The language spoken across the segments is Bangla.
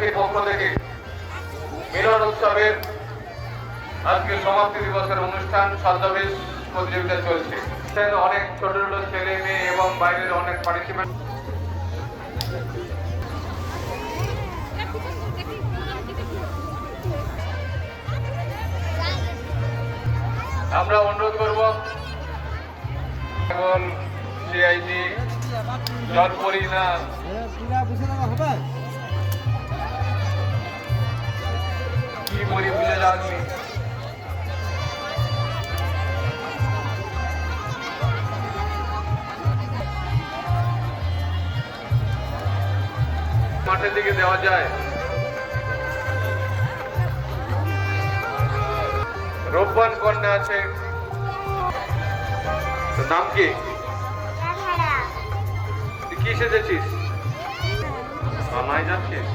কমিটির পক্ষ থেকে মিলন উৎসবের আজকে সমাপ্তি দিবসের অনুষ্ঠান ছদ্মবেশ প্রতিযোগিতা চলছে। অনেক ছোট ছোট ছেলে মেয়ে এবং বাইরের অনেক পার্টিসিপেন্ট। আমরা অনুরোধ করব এখন সিআইডি জলপরি না কি পরি বুঝে যাননি মাঠের দিকে দেওয়া যায়। রূপবান কন্যা আছে, নাম কি? কি সেজেছিস? মামাই যাচ্ছিস?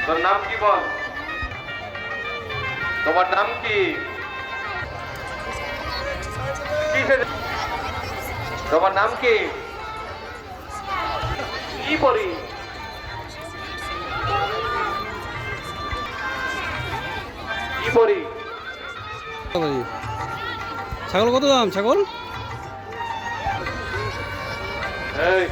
তোর নাম কি বল? তোমার নাম কি? তোমার নাম কি? কি পড়ি? কি পড়ি? ছাগল কত দাম? ছাগল এই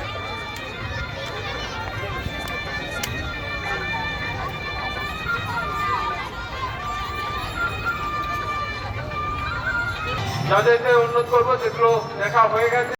যাদেরকে অনুরোধ করবো, যেগুলো দেখা হয়ে গেছে